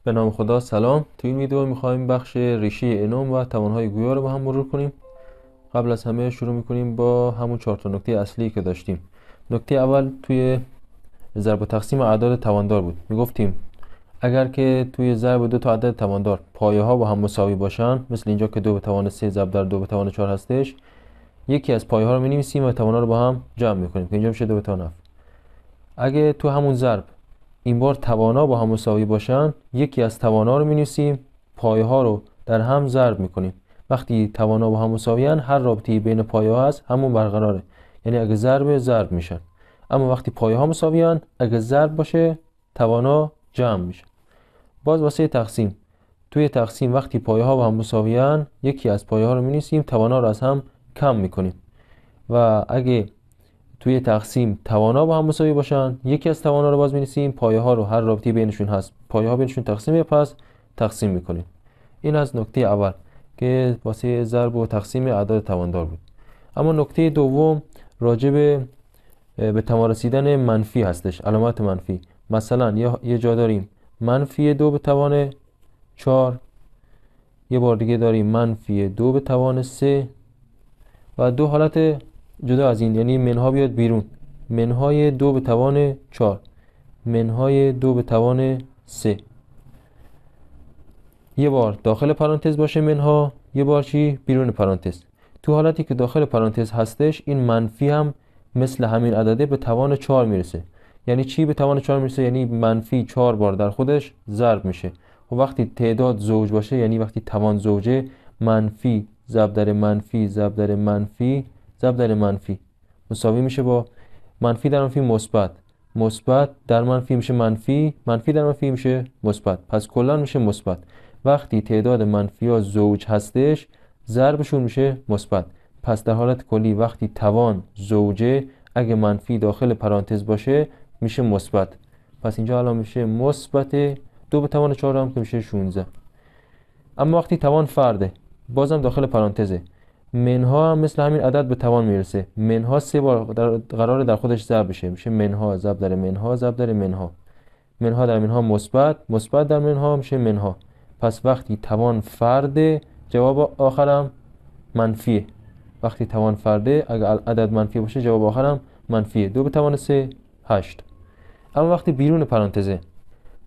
به نام خدا. سلام. تو این ویدیو میخوایم بخش ریشه انوم و توانهای گویا رو با هم مرور کنیم. قبل از همه شروع میکنیم با همون 4 تا نکته اصلی که داشتیم. نکته اول توی ضرب و تقسیم اعداد تواندار بود. میگفتیم اگر که توی ضرب دو تا عدد تواندار پایه ها با هم مساوی باشن، مثل اینجا که 2 به توان 3 ضرب در 2 به توان 4 هستش، یکی از پایه ها رو می‌نویسیم و توان ها رو با هم جمع میکنیم که اینجا میشه 2 به توان 7. اگه تو همون ضرب این بار توانا با هم مساوی باشن، یکی از توانا رو می‌نویسیم، پایه ها رو در هم ضرب میکنیم. وقتی توانا با هم مساویان، هر رابطه‌ای بین پایه ها هست همون برقراره، یعنی اگه ضرب میشن. اما وقتی پایه ها مساویان، اگه ضرب باشه توانا جمع میشه. باز واسه تقسیم، توی تقسیم وقتی پایه ها با هم مساویان، یکی از پایه ها رو می‌نویسیم، توانا رو از هم کم میکنیم. و اگه توی تقسیم توانا با هم مساوی باشن، یکی از توانا رو باز می‌نویسیم، پایه ها رو هر رابطه‌ای بینشون هست پایه ها بینشون تقسیم، پس تقسیم میکنیم. این از نکته اول که واسه ضرب و تقسیم اعداد تواندار بود. اما نکته دوم راجع به توان رسیدن منفی هستش، علامت منفی. مثلا یه جا داریم منفی 2 به توان 4، یه بار دیگه داریم منفی 2 به توان 3 و دو حالت جدا از این، یعنی منها بیاد بیرون، منهای 2 به توان 4، منهای 2 به توان 3. یه بار داخل پرانتز باشه منها، یه بار چی بیرون پرانتز. تو حالتی که داخل پرانتز هستش، این منفی هم مثل همین عدده به توان 4 میرسه. یعنی چی به توان 4 میرسه؟ یعنی منفی 4 بار در خودش ضرب میشه. و وقتی تعداد زوج باشه، یعنی وقتی توان زوجه، منفی ضرب در منفی ضرب در منفی ضرب در منفی مساوی میشه با منفی در منفی مثبت، مثبت در منفی میشه منفی، منفی در منفی میشه مثبت، پس کلا میشه مثبت. وقتی تعداد منفی ها زوج هستش، ضربشون میشه مثبت. پس در حالت کلی وقتی توان زوجه، اگه منفی داخل پرانتز باشه میشه مثبت. پس اینجا الان میشه مثبت 2 به توان 4 هم که میشه 16. اما وقتی توان فرده، بازم داخل پرانتزه، منها هم مثل همین عدد به توان میرسه. منها 3 بار قراره در خودش ضرب بشه، میشه منها ضرب در منها ضرب در منها، منها در منها مثبت، مثبت در منها میشه منها. پس وقتی توان فرده، جواب آخرم منفیه. وقتی توان فرده، اگر عدد منفی باشه، جواب آخرم منفیه. 2 به توان 3 8. اما وقتی بیرون پرانتزه،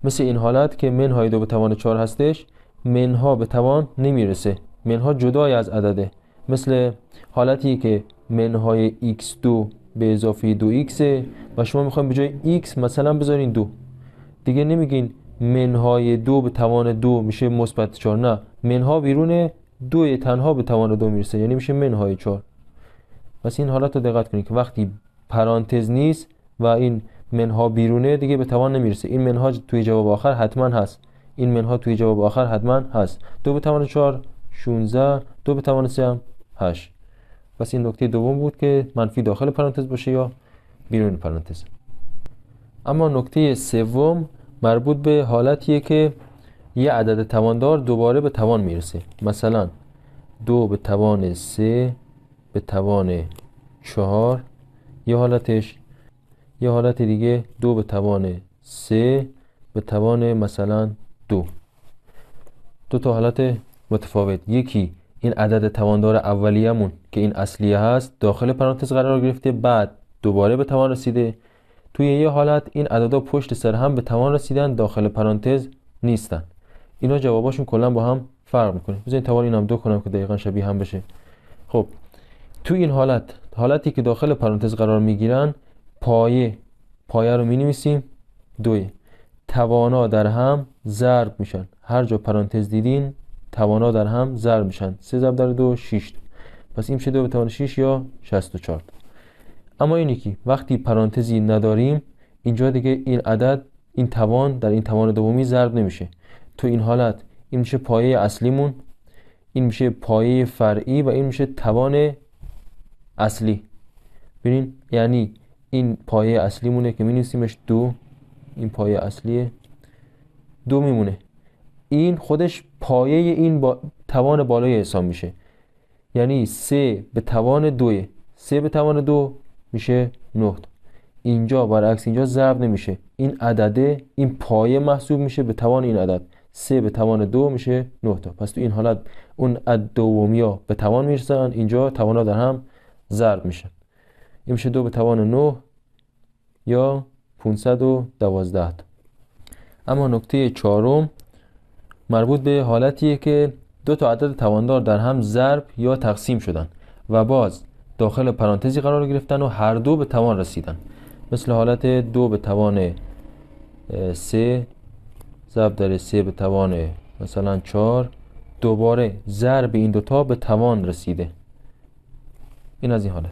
مثل این حالت که منهای 2 به توان 4 هستش، منها به توان نمیرسه، منها جدای از عدده. مثل حالتی که منهای x2 به اضافه 2x و شما میخوایم به جای x مثلا بذارین 2. دیگه نمیگین منهای 2 به توان 2 میشه مثبت 4، نه، منها بیرونه، 2 تنها به توان 2 میرسه، یعنی میشه منهای 4. پس این حالت رو دقت کنید که وقتی پرانتز نیست و این منها بیرونه، دیگه به توان نمیرسه. این منها توی جواب آخر حتما هست، این منها توی جواب آخر حتما هست. 2 به توان 4 16، 2 به توان 3 هم 8. پس این نکته دوم بود که منفی داخل پرانتز باشه یا بیرون پرانتز. اما نکته سوم مربوط به حالتیه که یه عدد تواندار دوباره به توان میرسه. مثلا 2 به توان 3 به توان 4 یه حالتش، یه حالت دیگه 2 به توان 3 به توان مثلا 2. دو تا حالت متفاوت. یکی این عدد تواندار اولیه‌مون که این اصلیه هست داخل پرانتز قرار گرفته، بعد دوباره به توان رسیده. توی یه حالت این عددا پشت سر هم به توان رسیدن، داخل پرانتز نیستن. اینا جواباشون کلا با هم فرق میکنه. بذارین توان اینم 2 کنم که دقیقاً شبیه هم بشه. خب تو این حالتی که داخل پرانتز قرار میگیرن، پایه رو مینویسیم 2، توانا در هم ضرب میشن. هر جا پرانتز دیدین توانا در هم ضرب میشن. 3 ضرب در 2 6. پس این میشه 2 به توان 6 یا 64. اما اینی که وقتی پرانتزی نداریم، اینجا دیگه این عدد، این توان در این توان دومی ضرب نمیشه. تو این حالت این میشه پایه اصلیمون، این میشه پایه فرعی و این میشه توان اصلی. ببین یعنی این پایه اصلیمونه که می‌نویسیمش 2، این پایه اصلیه 2 میمونه. این خودش پایه این با توان بالای حساب میشه، یعنی 3 به توان 2، 3 به توان 2 میشه 9. اینجا برعکس، اینجا ضرب نمیشه، این عدده این پایه محسوب میشه به توان این عدد. 3 به توان 2 میشه 9 تا. پس تو این حالت اون عدد دومیا به توان میرسن، اینجا توانا در هم ضرب میشن. این میشه 2 به توان 9 یا 512 تا. اما نکته چهارم مربوط به حالتیه که دو تا عدد تواندار در هم ضرب یا تقسیم شدن و باز داخل پرانتزی قرار گرفتن و هر دو به توان رسیدن. مثل حالت 2 به توان 3 ضرب در 3 به توان مثلا 4 دوباره ضرب این دوتا به توان رسیده. این از این حالت.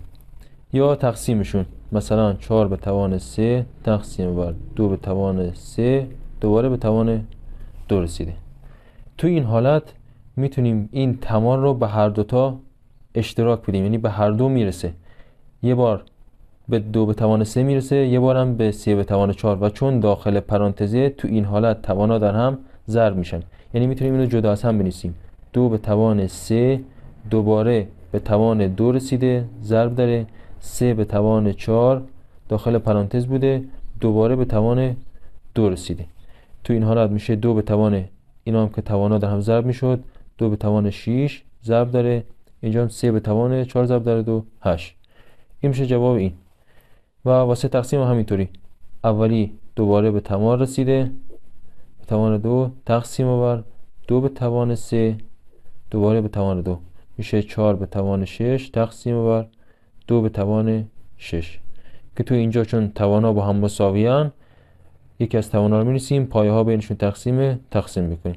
یا تقسیمشون مثلا 4 به توان 3 تقسیم بر 2 به توان 3 دوباره به توان 2 رسیده. تو این حالت میتونیم این توان رو به هر دوتا اشتراک بدیم، یعنی به هر دو میرسه. یه بار به 2 به توان 3 میرسه، یه بارم به 3 به توان 4 و چون داخل پرانتزه تو این حالت توانا در هم ضرب میشن. یعنی میتونیم اینو جدا از هم بنویسیم. 2 به توان 3 دوباره به توان 2 رسیده ضرب داره 3 به توان 4 داخل پرانتز بوده دوباره به توان 2 رسیده. تو این حالت میشه 2 به توان اینا هم که توانا در هم ضرب میشد 2 به توان 6 ضرب داره اینجا هم 3 به توان 4 ضرب داره 2 8. این میشه جواب این. و واسه تقسیم همینطوری اولی دوباره به توان رسیده به توان 2 تقسیم بر 2 به توان 3 دوباره به توان 2 میشه 4 به توان 6 تقسیم بر 2 به توان 6 که تو اینجا چون توانا با هم مساویان یکی از توانا رو می‌نویسیم پایه ها بینشون تقسیم میکنیم.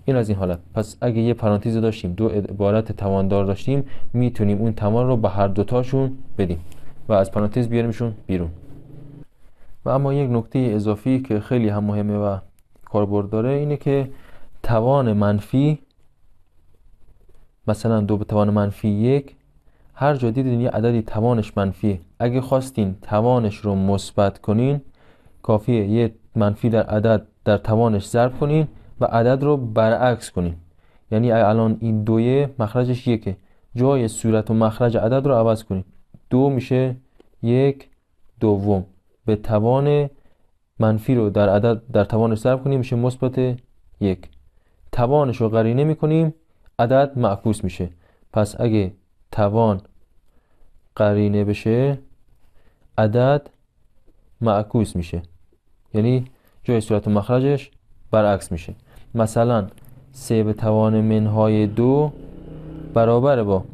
این از این حالت. پس اگه یه پرانتز داشتیم دو عبارت تواندار داشتیم میتونیم اون توان رو به هر دوتاشون بدیم و از پرانتز بیاریمشون بیرون. و اما یک نکته اضافی که خیلی هم مهمه و کاربرد داره اینه که توان منفی مثلا 2 به توان منفی 1 هر جا دیدین یه عددی توانش منفیه اگه خواستین توانش رو مثبت کنین کافیه یه منفی در عدد در توانش ضرب کنین و عدد رو برعکس کنین. یعنی الان این دویه مخرجش یکه جای صورت و مخرج عدد رو عوض کنین 2 میشه 1 دوم به توان منفی رو در عدد در توانش ضرب کنیم میشه مثبت 1 توانش رو قرینه میکنیم عدد معکوس میشه. پس اگه توان قرینه بشه عدد معکوس میشه یعنی جای صورت و مخرجش برعکس میشه. مثلا 3 به توان منهای 2 برابر با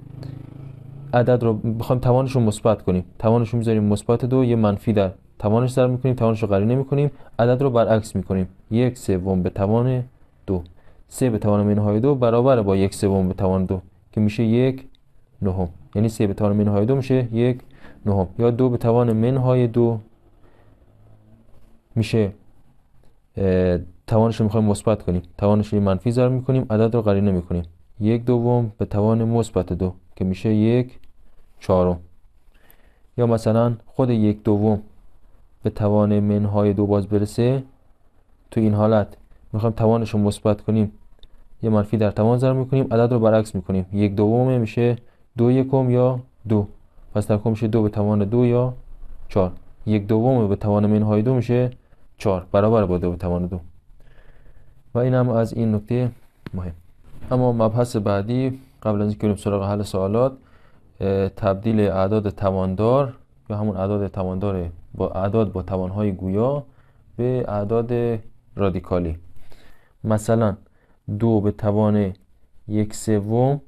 عدد رو بخوایم توانش رو مثبت کنیم توانش رو میذاریم مثبت 2 یه منفی در توانش ضرب میکنیم توانش رو قرینه میکنیم عدد رو برعکس میکنیم 1/3 به توان 2 3 به توان منهای 2 برابر با 1/3 به توان 2 که میشه 1 نهم یعنی 3 به توان منهای 2 میشه 1 نهم یا 2 به توان منهای 2 میشه توانش رو میخوایم مثبت کنیم توانش رو منفی ضرب میکنیم عدد رو قرینه میکنیم 1 دوم به توان مثبت 2 که میشه 1 چهارم. یا مثلا خود 1 دوم به توان منهای 2 باز برسه تو این حالت میخوایم توانش رو مثبت کنیم یه منفی در توان ضرب میکنیم عدد رو برعکس میکنیم 1 دوم میشه 2 یکم یا 2 پس در کل میشه 2 به توان 2 یا 4 1 دوم به توان منهای 2 میشه 4 برابر با 2 به توان 2 و این هم از این نکته مهم. اما مبحث بعدی قبل از اینکه بریم سراغ حل سوالات تبدیل اعداد تواندار یا همون اعداد تواندار با اعداد با توانهای گویا به اعداد رادیکالی. مثلا 2 به توان 1/3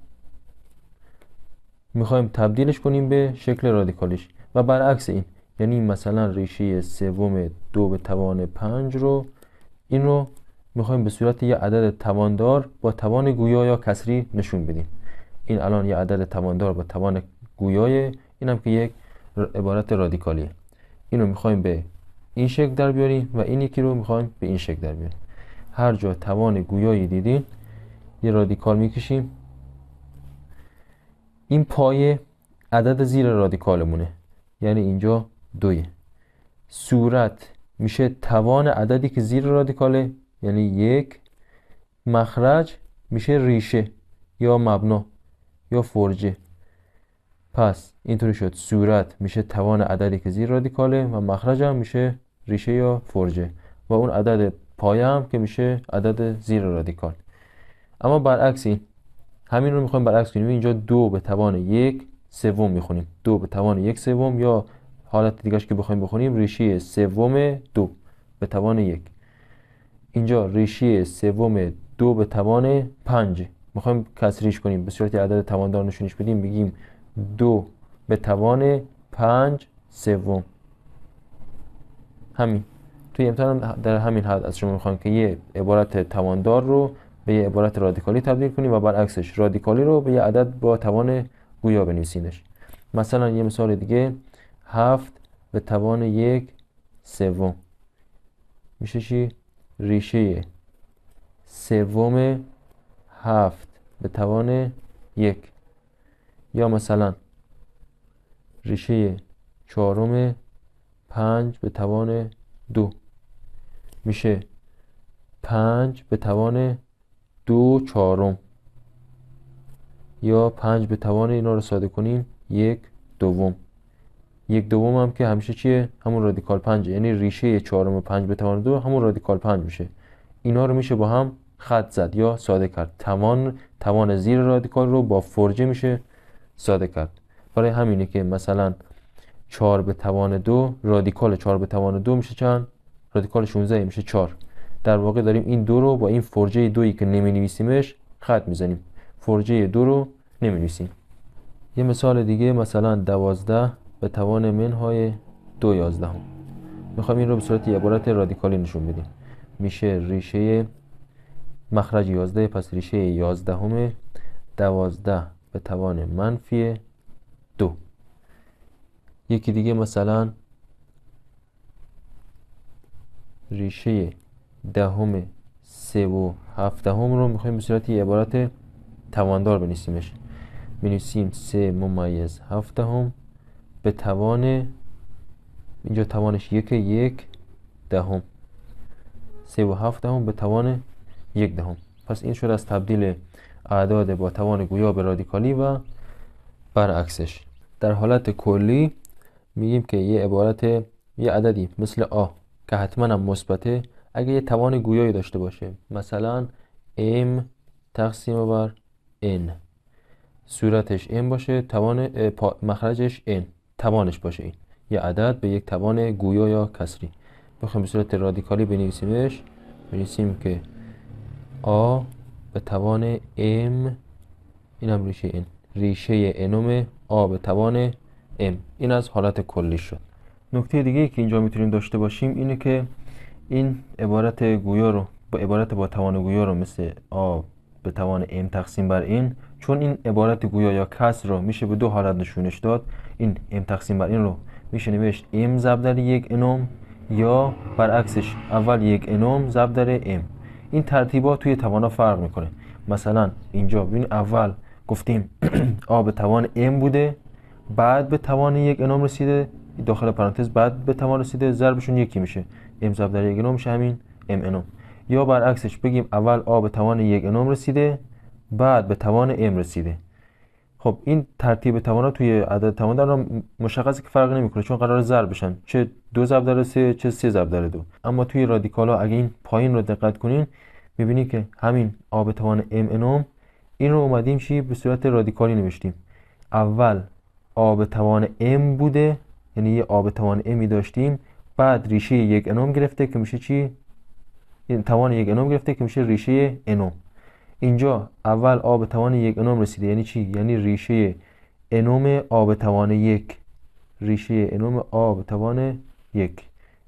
میخوایم تبدیلش کنیم به شکل رادیکالیش و برعکس این یعنی مثلا ریشه 3 2 به توان 5 رو این رو میخوایم به صورت یه عدد تواندار با توان گویا یا کسری نشون بدیم. این الان یه عدد تواندار با توان گویای این هم که یک عبارت رادیکالیه. این رو میخوایم به این شکل در بیاریم و این یکی رو میخوایم به این شکل در بیاریم. هر جا توان گویایی دیدین یه رادیکال میکشیم. این پایه عدد زیر رادیکالمونه یعنی اینجا 2. صورت میشه توان عددی که زیر رادیکاله یعنی 1. مخرج میشه ریشه یا مبنا یا فرجه. پس اینطوری شد صورت میشه توان عددی که زیر رادیکاله و مخرج هم میشه ریشه یا فرجه و اون عدد پایه هم که میشه عدد زیر رادیکال. اما برعکس این، همین رو میخوایم برعکس کنیم. اینجا 2 به توان 1 سوم میخونیم، 2 به توان 1 سوم، یا حالت دیگهش که بخوایم بخونیم ریشه سوم 2 به توان 1. اینجا ریشه سوم 2 به توان 5 میخوایم کسریش کنیم، به صورت عدد تواندار نشونش بدیم، بگیم 2 به توان 5 سوم. همین توی امتحان در همین حد از شما میخوام که یه عبارت تواندار رو به یه عبارت رادیکالی تبدیل کنیم و برعکسش رادیکالی رو به یه عدد با توان گویا بنویسینش. مثلا یه مثال دیگه، 7 به توان 1 سوم میشه چی؟ ریشه سوم 7 به توان 1. یا مثلا ریشه چهارم 5 به توان 2 میشه 5 به توان 2 چهارم. یا 5 به توان، اینا رو ساده کنیم، 1 دوم. 1 دوم هم که همیشه چیه؟ همون رادیکال 5، یعنی ریشه چهارم 5 به توان 2 همون رادیکال 5 میشه. اینا رو میشه با هم خط زد یا ساده کرد. توان زیر رادیکال رو با فرجه میشه ساده کرد. برای همینه که مثلا 4 به توان 2 رادیکال 4 به توان 2 میشه چند؟ رادیکال 16 میشه 4. در واقع داریم این 2 رو با این فرجه 2 که نمی نویسیمش خط میزنیم، فرجه 2 رو نمی نویسیم. یه مثال دیگه، مثلا 12 به توان منهای 2 یازدهم. میخوایم این رو به صورت عبارت رادیکالی نشون بدیم. میشه ریشه مخرج 11، پس ریشه 11 12 به توان منفی 2. یکی دیگه مثلا ریشه 10 3 و 7 رو میخوایم به صورت عبارت تواندار بنویسیمش. بنویسیم 3 ممیز 7 به توان، اینجا توانش 1 دهم، 3 و 7 به توان 1 دهم. پس این شد از تبدیل اعداد با توان گویا به رادیکالی و برعکسش. در حالت کلی میگیم که یه عبارت، یه عددی مثل آ که حتما هم مثبته، اگه یه توان گویایی داشته باشه، مثلا m تقسیم بر n، صورتش m باشه، توان مخرجش n، توانش باشه، این یه عدد به یک توان گویا یا کسری، بخوایم به صورت رادیکالی بنویسیمش، بنویسیم که a به توان m، اینم ریشه n، ریشه nم a به توان m. این از حالت کلی شد. نکته دیگه که اینجا میتونیم داشته باشیم اینه که این عبارت گویا رو با عبارت با توان گویا رو مثل a به توان m تقسیم بر این، چون این عبارت گویا یا کسر رو میشه به دو حالت نشونش داد. این m تقسیم بر این رو میشه نوشت m ضرب در 1 نم، یا برعکسش اول 1 نم ضرب در m. این ترتیبات توی توانا فرق میکنه. مثلا اینجا ببین اول گفتیم a به توان m بوده، بعد به توان 1 نم رسیده، داخل پرانتز بعد به توان رسیده، ضربشون یکی میشه، m ضرب در 1 نم میشه همین m نم. یا برعکسش بگیم اول a به توان 1 نم رسیده، بعد به توان m رسیده. خب این ترتیب توانا توی عدد توان در مشخصه که فرق نمیکنه، چون قرار ضرب بشن، چه 2 ضرب در 3 چه 3 ضرب در 2. اما توی رادیکالا اگه این پایین رو دقت کنین میبینید که همین a به توان m نم، این رو اومدیم چی به صورت رادیکالی نوشتیم. اول a به توان m بوده، یعنی یه a به توان m داشتیم، بعد ریشه 1 نم گرفته که میشه چی؟ این توان 1 نم گرفته که میشه ریشه نم. اینجا اول a به توان 1 نم رسیده، یعنی چی؟ یعنی ریشه نم a به توان 1، ریشه نم a به توان 1،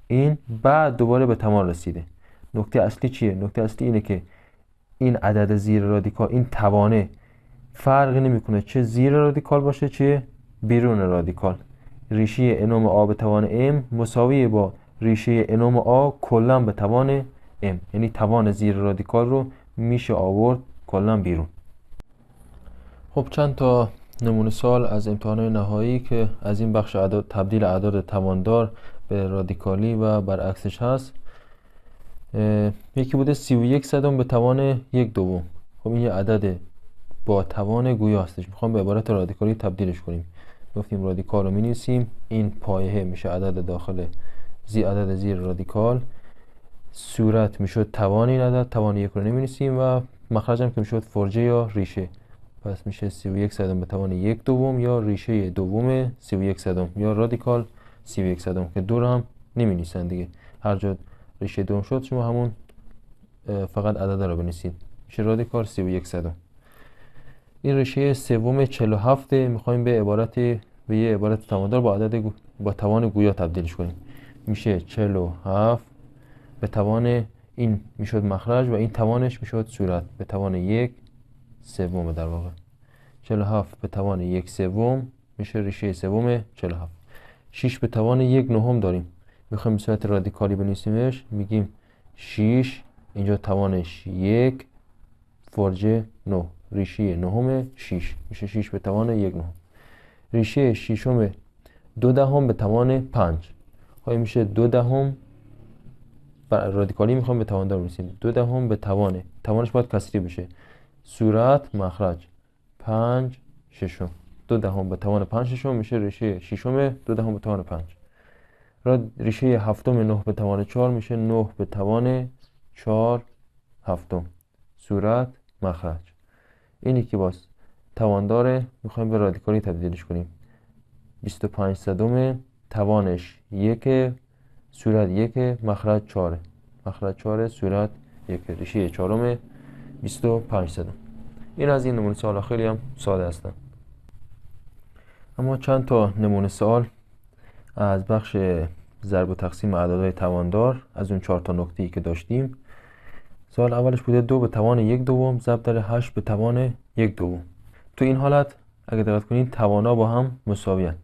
این بعد دوباره به توان رسیده. نکته اصلی چیه؟ نکته اصلی اینه که این عدد زیر رادیکال، این توانه فرقی نمیکنه چه زیر رادیکال باشه چه بیرون رادیکال. ریشه نم a به توان m مساوی با ریشه نم a کلا به توان m، یعنی توان زیر رادیکال رو میشه آورد کلا بیرون. خب چند تا نمونه سوال از امتحانات نهایی که از این بخش تبدیل اعداد تواندار به رادیکالی و برعکسش هست. یکی بوده 31 صدم به توان 1 دوم. خب این یه عدد با توان گویا هستش، میخوام به عبارت رادیکالی تبدیلش کنیم. گفتیم رادیکال رو می‌نویسیم، این پایه میشه عدد داخل عدد زیر رادیکال، صورت میشد توان این عدد، توان 1 رو نمی‌نویسیم و مخرج هم که میشد فرجه یا ریشه. پس میشه 31 صدم به توان 1 دوم یا ریشه دوم 31 صدم یا رادیکال 31 صدم که دو رو هم نمی‌نویسن دیگه. هر جا ریشه دوم شد شما همون فقط عدد رو بنویسید، میشه رادیکال 31 صدم. این ریشه سوم 47 میخوایم به یه عبارت تواندار با توان گویا تبدیلش کنیم. میشه 47 به توان این میشد مخرج و این توانش میشد صورت به توان 1 سوم در واقع. 47 به توان 1 سوم میشه ریشه سوم 47. 6 به توان 1 نهم داریم، میخوایم به صورت رادیکالی بنویسیمش. میگیم 6 اینجا توانش 1 فرجه 9 ریشه نهم 6 میشه 6 به توان 1 نهم. ریشه ششم 2 دهم به توان 5 های میشه 2 دهم رادیکالی میخوام به توان دار بنویسیم. 2 دهم به توانش باید کسری بشه، صورت مخرج 5 ششم. 2 دهم به توان 5 ششم میشه ریشه ششم 2 دهم به توان 5. ریشه هفتم 9 به توان 4 میشه 9 به توان 4 هفتم، صورت مخرج. اینی که باز توان داره میخوایم به رادیکالی تبدیلش کنیم. 25 صدم توانش 1 صورت 1 مخرج 4 مخرج 4 صورت 1 ریشه چهارم 25 صدم. این از این نمونه سوال خیلی هم ساده هستن. اما چند تا نمونه سوال از بخش ضرب و تقسیم اعدادهای تواندار از اون 4 تا نکته‌ای که داشتیم. سوال اولش بوده 2 به توان 1 دوم ضرب در 8 به توان 1 دوم. تو این حالت اگه دقت کنید توانا با هم مساویان.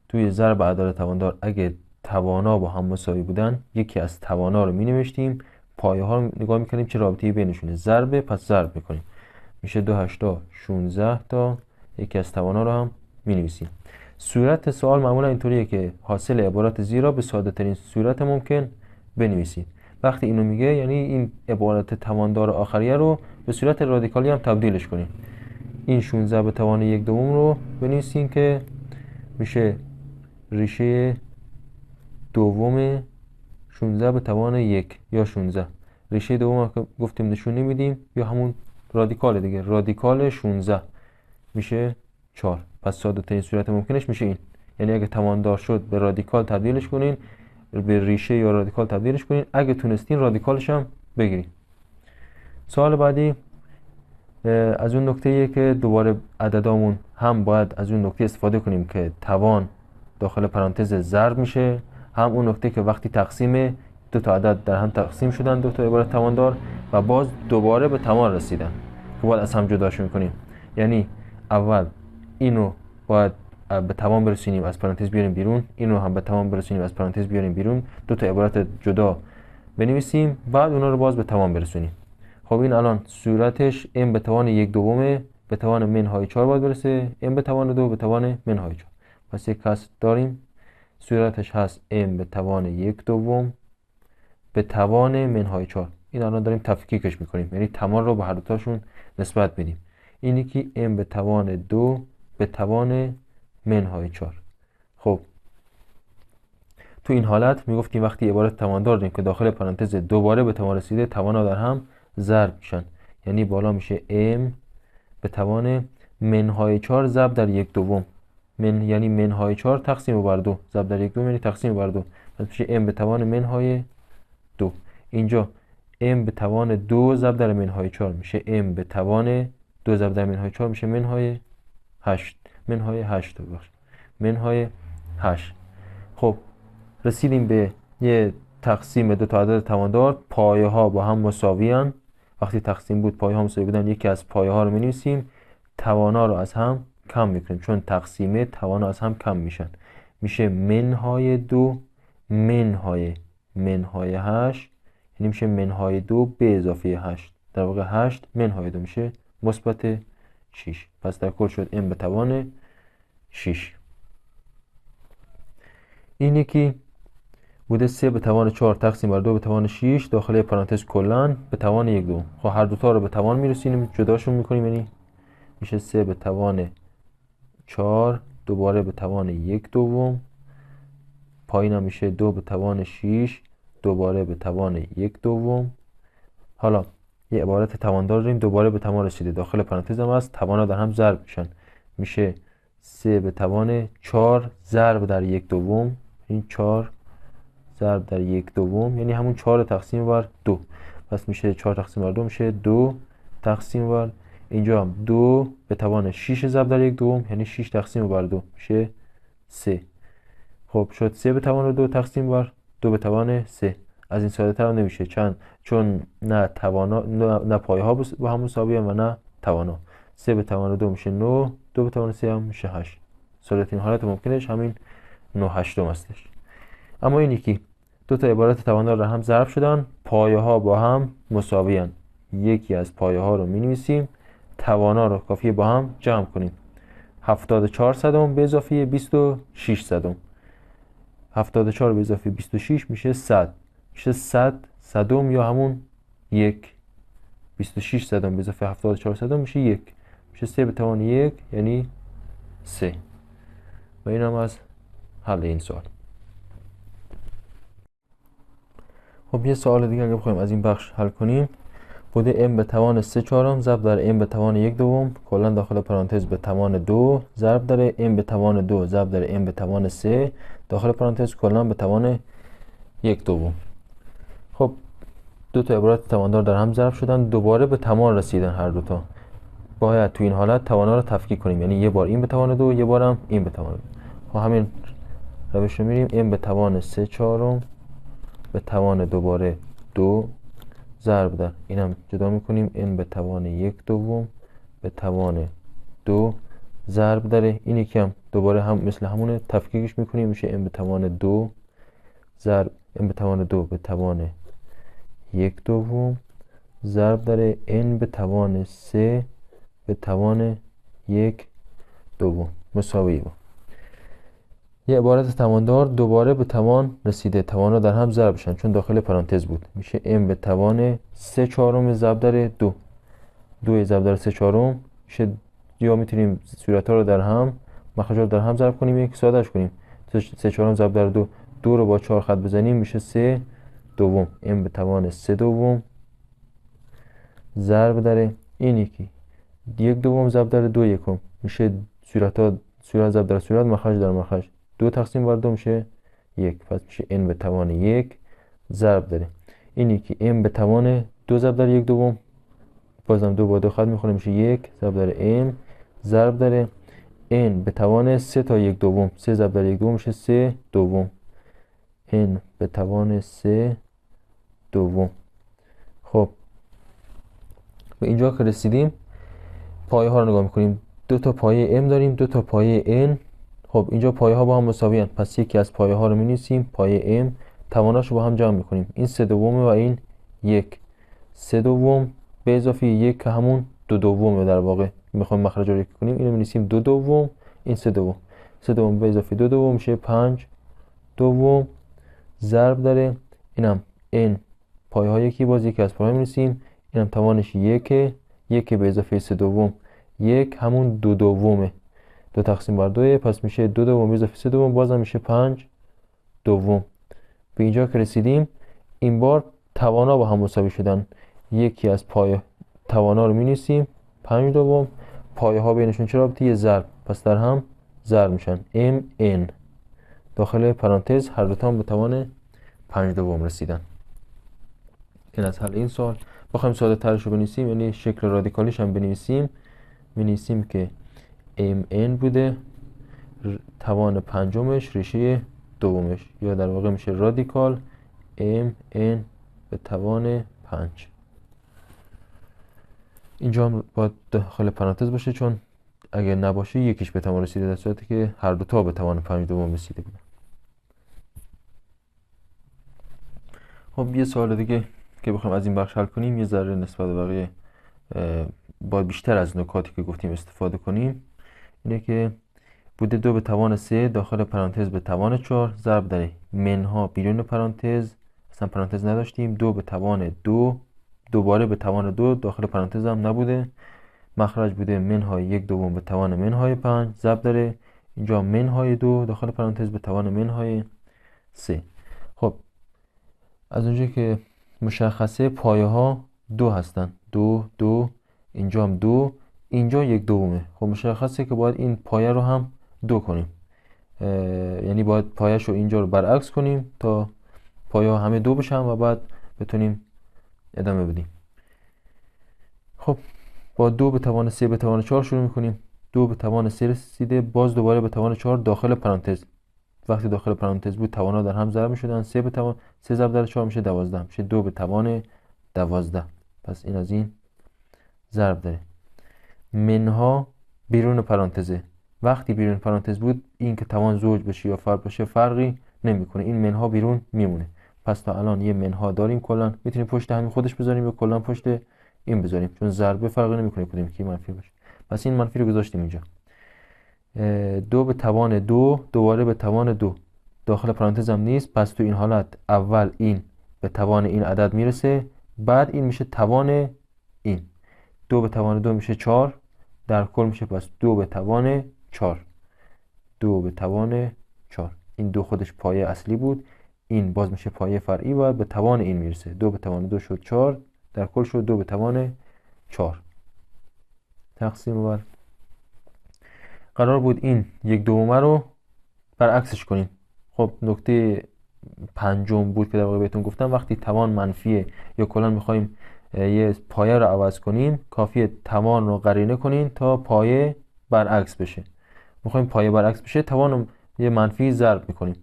توی ضرب اعداد تواندار اگه توانا با هم مساوی بودن یکی از توانا رو می‌نوشتیم، پایه ها رو نگاه می‌کنیم چه رابطه‌ای بینشونه، ضرب پس ضرب می‌کنیم میشه 2 8 16 تا یکی از توانا رو هم می‌نویسیم. صورت سوال معمولا اینطوریه که حاصل عبارت زیرا به ساده ترین صورت ممکن بنویسید. وقتی اینو میگه یعنی این عبارت تواندار آخریه رو به صورت رادیکالی هم تبدیلش کنیم. این 16 به توان 1 دوم رو بنویسیم که میشه ریشه دوم 16 به توان 1 یا 16. ریشه دوم که گفتیم نشون نمیدیم یا همون رادیکال دیگه، رادیکال 16 میشه 4. پس ساده ترین صورت ممکنش میشه این. یعنی اگه تواندار شد به رادیکال تبدیلش کنین، به ریشه یا رادیکال تبدیلش کنین، اگه تونستین رادیکالش هم بگیرید. سوال بعدی از اون نکته‌ایه که دوباره عددامون هم باید از اون نکته استفاده کنیم که توان داخل پرانتز ضرب میشه، هم اون نکته که وقتی تقسیم دو تا عدد در هم تقسیم شدن دو تا عبارت تواندار و باز دوباره به توان رسیدن که باید از هم جداشون کنیم. یعنی اول اینو باید به توان برسونیم از پرانتز بیاریم بیرون، اینو هم به توان برسونیم از پرانتز بیاریم بیرون، دو تا عبارت جدا بنویسیم، بعد اونا رو باز به توان برسونیم. خب این الان صورتش m به توان 1 دومه به توان منهای 4 باید برسه، m به توان 2 به توان منهای 4. پس یک کسر داریم، صورتش هست m به توان 1 دوم به توان منهای 4. این الان داریم تفکیکش میکنیم، یعنی توان رو به هر دوتاشون نسبت بدیم. اینی که m به توان 2 به توان منهای 4. خب تو این حالت میگفتیم وقتی عبارت تواندار داریم که داخل پرانتز دوباره به توان رسیده، توانا در هم ضرب میشن، یعنی بالا میشه m به توان منهای 4 ضرب در 1 دوم. یعنی منهای 4 تقسیم بر 2 ضرب در 1 دوم یعنی تقسیم بر 2. پس میشه m به توان منهای 2. اینجا m به توان 2 ضرب در منهای 4 میشه m به توان 2 ضرب در منهای 4 میشه منهای 8. منهای 8 ببخشید. منهای 8. خب رسیدیم به یه تقسیم دو تا عدد تواندار، پایه ها با هم مساویان. وقتی تقسیم بود پایه ها مساوی بودن، یکی از پایه ها رو می‌نویسیم، توانا رو از هم کم میکنیم، چون تقسیمه توانا از هم کم میشن. میشه منهای 2 منهای 8، یعنی میشه منهای 2 به اضافه 8، در واقع 8 منهای 2 میشه مثبت 6. پس در کل شد m به توان 6. این یکی بوده 3 به توان 4 تقسیم بر 2 به توان 6 داخل پرانتز کلن به توان 1 دوم. خب هر دوتا رو به توان میرسونیم، جداشون میکنیم، یعنی میشه 3 به توان 4 دوباره به توان 1 دوم، پایین هم میشه 2 به توان 6 دوباره به توان 1/2. حالا یه عبارت تواندار داریم دوباره به توان رسیده، داخل پرانتز هم هست، توانا در هم ضرب میشن، میشه 3 به توان 4 ضرب در 1/2. این 4 ضرب در 1/2 یعنی همون 4 تقسیم بر 2. پس میشه 4 تقسیم بر 2 میشه 2 تقسیم بر، اینجا هم 2 به توان 6 ضرب در 1/2 یعنی 6 تقسیم بر 2 میشه 3. خب شد 3 به توان 2 تقسیم بر 2 به توان 3. از این ساده تر نمیشه چون نه توانا نه پایه ها با هم مساوی و نه توانا. 3 به توان 2 میشه 9، 2 به توان 3 هم میشه 8. ساده ترین حالت ممکنش همین 9/8 هستش. اما این یکی دو تا عبارت تواندار در هم ضرب شدن، پایه ها با هم مساوی ان. یکی از پایه ها رو می نویسیم، توانا رو کافیه با هم جمع کنیم. 74 صدم به اضافه 26 صدم. 74 به اضافه 26 میشه 100. میشه 100 صدم یا همون 1. 26 صدم به اضافه 74 صدم میشه 1. میشه 3 به توان 1 یعنی 3. و این هم از حل این سوال. خب یه سوال دیگه اگه بخوایم از این بخش حل کنیم، بوده m به توان 3/4 ضرب در m به توان 1/2 کلا داخل پرانتز به توان 2 ضرب در m به توان 2 ضرب در m به توان 3 داخل پرانتز کلا به توان 1/2. خب دو تا عبارت تواندار در هم ضرب شدن، دوباره به توان رسیدن هر دوتا. باید تو این حالت توانا رو تفکیک کنیم، یعنی یه بار این به توان 2 یه بارم این به توان 2. خب همین روش رو میریم، m به توان 3/4 به توان دوباره 2 ضرب در اینم جدا میکنیم n به توان 1/2 به توان 2 ضرب در این یکی هم دوباره هم مثل همونه تفکیکش میکنیم میشه n به توان 2 ضرب n به توان 2 به توان 1/2 ضرب در n به توان 3 به توان 1/2 مساوی با یه عبارت تواندار دوباره به توان رسیده، توانا در هم ضرب شدن چون داخل پرانتز بود، میشه m به توان 3/4 ضرب در 2. 2 ضرب در 3/4 میشه، یا میتونیم صورت‌ها رو در هم مخرج‌ها رو در هم ضرب کنیم یک سادهش کنیم. 3/4 ضرب در 2 2 رو با 4 خط بزنیم میشه 3/2 m به توان 3/2 ضرب در این یکی 1/2 ضرب در 2/1 میشه صورت ضرب در صورت مخرج در مخرج 2 تقسیم بر 2 میشه 1. پس میشه n به توان 1 ضرب داره این یکی m به توان 2 ضرب در 1/2 بازم 2 با 2 خط میخونه میشه 1 ضرب در m ضرب داره n به توان 3 تا 1/2 3 ضرب در 1/2 میشه 3/2 n به توان 3/2. خب به اینجا که رسیدیم پایه ها رو نگاه میکنیم، دو تا پایه m داریم دو تا پایه n. خب اینجا پایه ها با هم مساوی هستند، پس یکی از پایه ها رو می‌نویسیم پایه m، تواناش رو با هم جمع میکنیم، این 3/2 و این 1. 3/2 به اضافه 1 که همون 2/2 در واقع میخوایم مخرج رو یکی کنیم، اینو می‌نویسیم 2/2 این 3/2. 3/2 به اضافه 2/2 میشه 5/2 ضرب داره اینم n پایه ها یکی باز یکی از پایه ها می‌نویسیم، اینم توانش 1 به اضافه 3/2 1 همون 2/2 2 تقسیم بر 2 پس میشه 2/2 به اضافه 3/2 بازم میشه 5/2. به اینجا که رسیدیم این بار توانا با هم مساوی شدن، یکی از پایه توانا رو می‌نویسیم 5/2 پایه ها بینشون چه رابطه؟ یه ضرب، پس در هم ضرب میشن m n داخل پرانتز هر دو تا به توان 5/2 رسیدن. این از حل این سوال. بخوایم ساده ترش رو بنویسیم یعنی شکل رادیکالیش هم بنویسیم، می‌نویسیم که mn بوده توان پنجمش ریشه دومش، یا در واقع میشه رادیکال mn به توان 5. اینجا هم باید داخل پرانتز باشه چون اگر نباشه یکیش به توان رسیده، در صورتی که هر دو تا به توان 5/2 رسیده بودن. خب یه سوال دیگه که بخوایم از این بخش حل کنیم یه ذره نسبت به بقیه باید بیشتر از نکاتی که گفتیم استفاده کنیم. اینه که بوده 2 به توان 3 داخل پرانتز به توان 4 ضرب در منها بیرون پرانتز، اصلا پرانتز نداشتیم، 2 به توان 2 دوباره به توان 2 داخل پرانتز هم نبوده، مخرج بوده منهای 1/2 به توان منهای 5 ضرب در اینجا منهای 2 داخل پرانتز به توان منهای 3. خب از اونجایی که مشخصه پایه ها 2 هستن، 2 2، اینجا هم 2، اینجا 1/2. خب مشخصه که باید این پایه رو هم 2 کنیم، یعنی باید پایه‌شو اینجا رو برعکس کنیم تا پایه ها همه 2 بشن و بعد بتونیم ادامه بدیم. خب با 2 به توان 3 به توان 4 شروع میکنیم. 2 به توان 3 رسیده، باز دوباره به توان 4 داخل پرانتز. وقتی داخل پرانتز بود توان‌ها در هم ضرب می‌شدن. 3 به توان 3 ضرب در 4 میشه 12، میشه 2 به توان 12. پس این از این ضرب داره. منها بیرون پرانتزه. وقتی بیرون پرانتز بود این که توان زوج بشه یا فرد بشه فرقی نمیکنه، این منها بیرون میمونه. پس تا الان یه منها داریم، کلا میتونیم پشت همین خودش بذاریم یا کلا پشت این بذاریم، چون ضربه فرقی نمیکنه کدوم که منفی باشه. پس این منفی رو گذاشتیم اینجا. 2 به توان 2 دوباره به توان 2 داخل پرانتز هم نیست، پس تو این حالت اول این به توان این عدد میرسه، بعد این میشه توان این. 2 به توان 2 میشه 4، در کل میشه پس 2 به توان 4. 2 به توان 4. این 2 خودش پایه اصلی بود، این باز میشه پایه فرعی و به توان این میرسه. 2 به توان 2 شد 4، در کل شد 2 به توان 4. تقسیم بر قرار بود این 1/2 رو برعکسش کنیم. خب نکته پنجم بود که در واقع بهتون گفتم، وقتی توان منفیه یا کلا میخوایم یه پایه رو عوض کنیم، کافیه توان رو قرینه کنین تا پایه برعکس بشه. میخوایم پایه برعکس بشه، توان رو یه منفی ضرب میکنیم.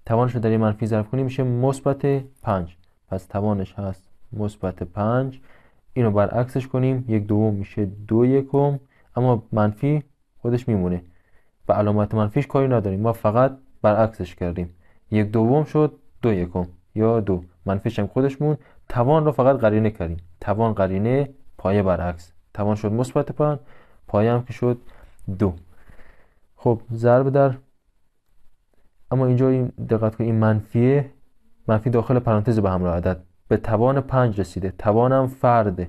توانش رو در یه منفی ضرب کنیم میشه مثبت 5. پس توانش هست مثبت 5. اینو برعکسش کنیم، 1/2 میشه 2/1، اما منفی خودش میمونه. به علامت منفیش کاری نداریم، ما فقط برعکسش کردیم. 1/2 شد 2/1 یا 2. منفیش هم خودش مون. توان رو فقط قرینه کردیم. توان قرینه پایه برعکس. توان شد مثبت 5، پایه هم که شد 2. خب ضرب در، اما اینجا این دقت کنید، این منفی داخل پرانتز به همراه عدد به توان 5 رسیده. توانم فرده،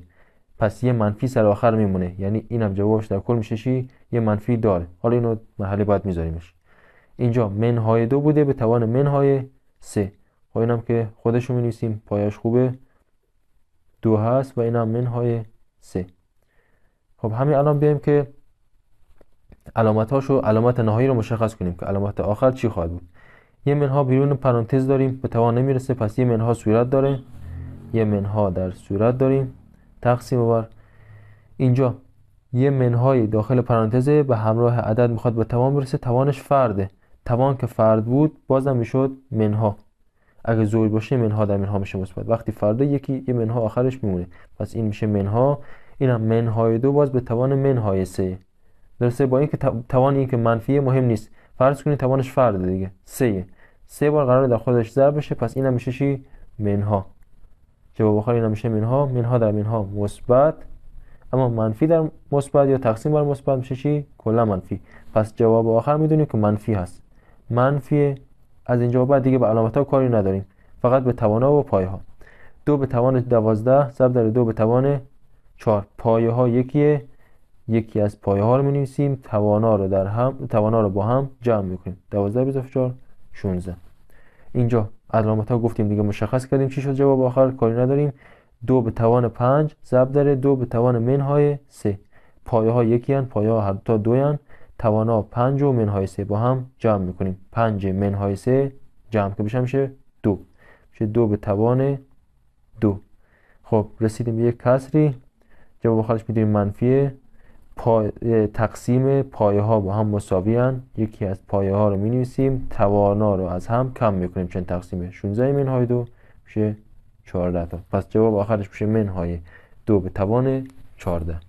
پس یه منفی سر آخر میمونه، یعنی اینم جوابش در کل میشه چی؟ یه منفی داره. حالا اینو مرحله بعد میذاریمش. اینجا منهای 2 بوده به توان منهای 3. خب اینم که خودشو می‌نویسیم، پایش خوبه 2 هست و اینم منهای 3. خب همین الان بیایم که علامتاشو، علامت نهایی رو مشخص کنیم که علامت آخر چی خواهد بود. یه منها بیرون پرانتز داریم، به توان نمیرسه، پس یه منها صورت داره. یه منها در صورت داریم. تقسیم بر اینجا یه منهای داخل پرانتزه به همراه عدد میخواد به توان برسه، توانش فرده. توان که فرد بود بازم میشد منها. اگه زوج باشه منها در منها میشه مثبت. وقتی فرده یه منها آخرش میمونه، پس این میشه منها. اینم منهای 2 باز به توان منهای 3. درسته؟ با اینکه توان این که منفیه مهم نیست، فرض کنید توانش فرده دیگه 3 بار قراره در خودش ضرب بشه، پس اینم میشه چی؟ منها. جواب آخر اینم میشه منها. منها در منها مثبت، اما منفی در مثبت یا تقسیم بر مثبت میشه چی؟ کلا منفی. پس جواب آخر میدونیم که منفی هست. منفی. از اینجا بعد دیگه به علامت ها کاری نداریم، فقط به توان ها و پایه ها. 2 به توان 12 ضرب در 2 به توان 4. پایه ها یکیه، یکی از پایه ها رو می‌نویسیم، توان ها رو با هم جمع میکنیم. 12 به اضافه 4 16. اینجا علامت ها گفتیم دیگه، مشخص کردیم چی شد. جواب آخر کاری نداریم. 2 به توان 5 ضرب در 2 به توان منهای 3. پایه ها یکی هن، پایه ها هر دو تا 2 هن. توان ها 5 و منهای 3 با هم جمع میکنیم. 5 منهای 3 جمع که بشه میشه 2. میشه 2 به توان 2. خب رسیدیم به یک کسری، جواب آخرش میدونیم منفیه. تقسیم پایه ها با هم مساوی هن. یکی از پایه ها رو می نویسیم، توان ها رو از هم کم میکنیم. چند تقسیمه؟ 16 منهای 2 میشه 14 تا. پس جواب آخرش میشه منهای 2 به توان 14.